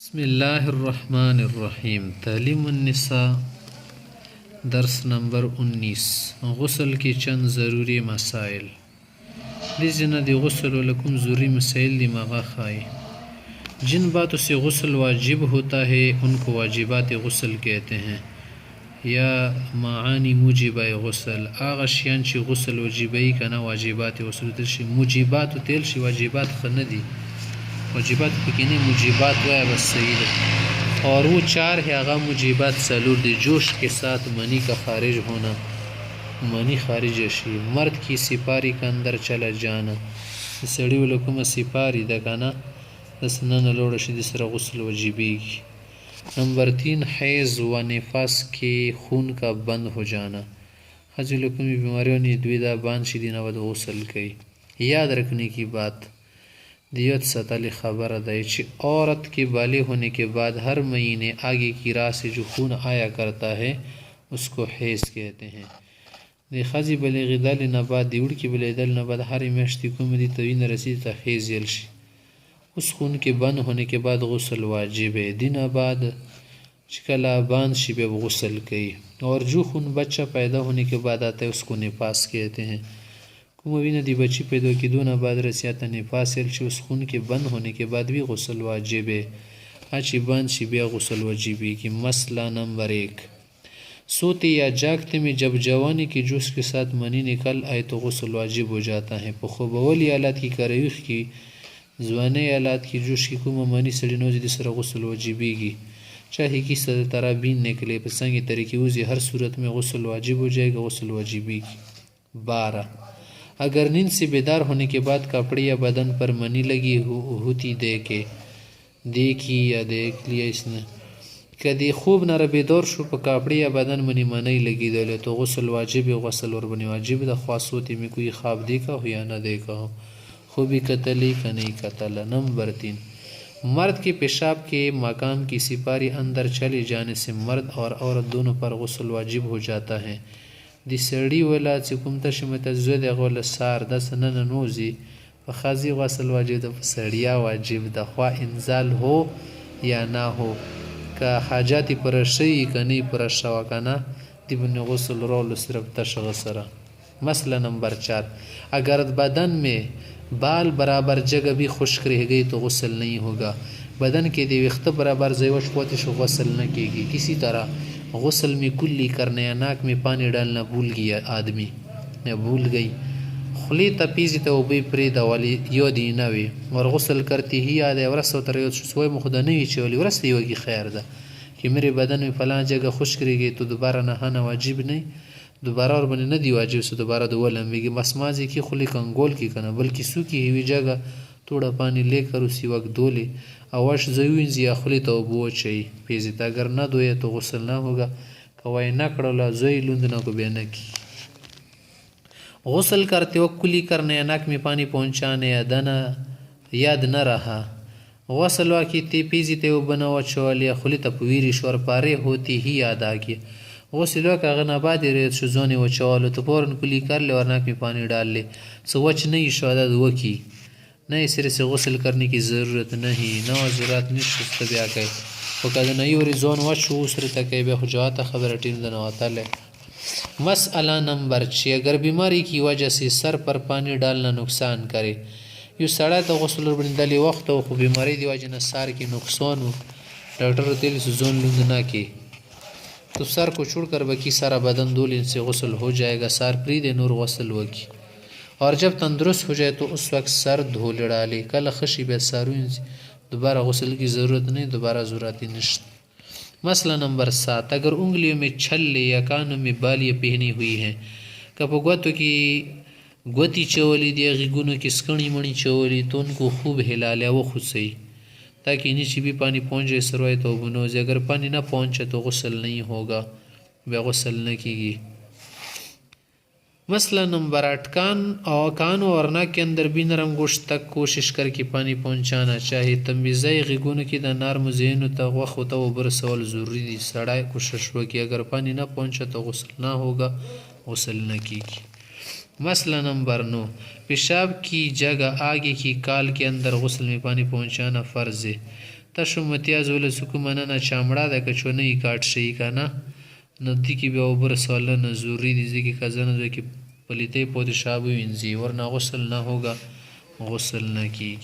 بسم الله الرحمن الرحیم تعلیم النساء درس نمبر 19 غسل کی چند ضروری مسائل لیزنا دی غسل لکم ضروری مسائل دی مغا خواہی جن باتوں سے غسل واجب ہوتا ہے ان کو واجبات غسل کہتے ہیں یا معانی موجبہ غسل آغا شیان چی غسل واجبی کنا واجبات غسل تلشی موجبات تلشی واجبات خندی واجبات پکینی موجبات وای بس صحیح ہے اور وہ چار ہے آغا موجبات سالور دی جوش کے ساتھ منی کا خارج ہونا منی خارج اشی مرد کی سپاری کا اندر چلا جانا سڑی ولکم سپاری دا کنا دسنان لوڑ شی دسر غسل واجبی کی نمبر 3 حیض و نفاس کے خون کا بند ہو جانا حضی لکمی بیماریوں نے دویدہ باند شدینا ود غسل کی یاد رکھنے کی بات دیوت سطح خبر ہے کہ عورت کے بالغ ہونے کے بعد ہر مہینے آگے کی راہ سے جو خون آیا کرتا ہے اس کو حیض کہتے ہیں دی خزی بلیغ دل نباد دیوڑ کی بلیغ دل نباد ہر میشتی کو مدی توین رسید تا حیض یلشی اس خون کے بند ہونے کے بعد غسل واجب ہے دن بعد چکلا باند شب غسل کی اور جو خون بچہ پیدا ہونے کے بعد آتا ہے اس کو نفاس کہتے ہیں موینا دی بچی پیدا کی دون بعد رسیاتا نفاس الچ اس خون کے بند ہونے کے بعد بھی غسل واجب ہے اچھی بند شی بیا غسل واجبی کی مسئلہ نمبر 1 سوتے یا جاگتے میں جب جوانی کی جوش کے ساتھ منی نکل آئے تو غسل واجب ہو جاتا ہے خوب اولی آلات کی کرویخ کی زوانے آلات کی جوش کی کم منی سڑی نوزی دسر غسل واجبی کی چاہے کی صدر ترابین نکلے پسنگی طریقی وزی ہر صورت میں غسل واجب ہو جائے گا غسل واجبی کی 12 اگر نیند سے بیدار ہونے کے بعد کپڑے یا بدن پر منی لگی ہوتی دیکھی یا دیکھ لیا اس نے کدی خوب نہ بیدار شو پا کپڑے یا بدن منی منی لگی دولے تو غسل واجب غسل اور بنی واجب دا خاص ہوتی میں کوئی خواب دیکھا ہو یا نہ دیکھا ہو خوبی قتلی کا نہیں قتل نمبر 3 مرد کے پیشاب کے مقام کی سپاری اندر چلے جانے سے مرد اور عورت دونوں پر غسل واجب ہو جاتا ہے دی سڑی ولا چې کوم تشمت زود غول سار د سنن نوزی فخازی غسل واجب د سړیا واجب د خوا انزال ہو یا نہ ہو کا حاجات پر شی کنی پر شوا کنا دی بن غسل رول صرف تشغسرا مسئلہ نمبر 4 اگر بدن میں بال برابر جگہ بھی خشک رہ گئی تو غسل نہیں ہوگا بدن کے دی وقت برابر زیوش پوتش غسل نہ کی گی کسی طرح غسل میں کلی کرنے یا ناک میں پانی ڈالنا بھول گیا آدمی بھول گئی خلی تپیزی تو بی پریدا والی یو دی نوی اور غسل کرتی ہی یاد ہے ورس و تریوت سوئے مخدا نوی چولی ورس دیو کی خیر دا کہ میرے بدن میں فلان جگہ خشک رہ گئی تو دوبارہ نہانا واجب نہیں دوبارہ اور بنے نہ دی واجب سے دوبارہ دو لمبی کی مسمازی کی خلی کنگول کی کنا بلکہ سوکی ہوئی جگہ تھوڑا پانی لے کر اسی وقت دو لے اواش زوین زیا خلی تو بو چاہیے پیزیتا اگر نہ دوئے تو غسل نہ ہوگا کوئی نہ کڑولا زوی لندنا کو بیانہ کی غسل کرتے وقت کلی کرنے یا ناک میں پانی پہنچانے یا دنا یاد نہ رہا غسل واقعی تی پیزی تے وہ بنا ہوا چوال یا خلی تپویری شور پارے ہوتی ہی یاد آگیا غسل واقعی اگر نبادی ریت شزونے و چوالو تو پورن کلی کر لے اور ناک میں پانی ڈال لے سو وچ نہیں شہدد وکی نئے سرے سے غسل کرنے کی ضرورت نہیں نو ضرورت نشت بیا کہ وقت نئی اور زون وچو اسر تک بے خجوات خبر ٹیم دنواتا لے مسئلہ نمبر 6 اگر بیماری کی وجہ سے سر پر پانی ڈالنا نقصان کرے یو سڑا تو غسل بندلی وقت ہو بیماری دی وجہ سار کی نقصان ہو ڈاکٹر تیل سے زون لندنا کی تو سر کو چھوڑ کر بکی سارا بدن دول ان سے غسل ہو جائے گا سار پرید نور غسل ہوگی اور جب تندرست ہو جائے تو اس وقت سر دھو ڈالے کل خشی بے ساروں دوبارہ غسل کی ضرورت نہیں دوبارہ ضروری نشت مسئلہ نمبر 7 اگر انگلیوں میں چھلے یا کانوں میں بالیاں پہنی ہوئی ہیں کپو گوتو کی گوتی چولی دیا غگونوں کی سکڑی مڑی چولی تو ان کو خوب ہلا لیا وہ خود صحیح تاکہ نیچے بھی پانی پہنچ جائے سروائے تو بنوزے اگر پانی نہ پہنچے تو غسل نہیں ہوگا بے غسل نہ کی گی مسئلہ نمبر 8 کانوں اور ناک کے اندر بھی نرم گوشت تک کوشش کر کے پانی پہنچانا چاہیے تنبیزائی غگون کی دا نرم ذہن تک وقت ہوتا وہ برسول ضروری دی سڑائے کوشش ہو کہ اگر پانی نہ پہنچا تو غسل نہ ہوگا غسل نہ کی گی مسئلہ نمبر 9 پیشاب کی جگہ آگے کی کال کے اندر غسل میں پانی پہنچانا فرض ہے تاسو متیاز ول سکو مننه چمړه د کچونه کاټ شي کنه ندی کی بیا اوبر سوال نه ضروری دي کہ کزن دو کہ پلیتے پود شابو انزی ورنہ غسل نہ ہوگا غسل نہ کی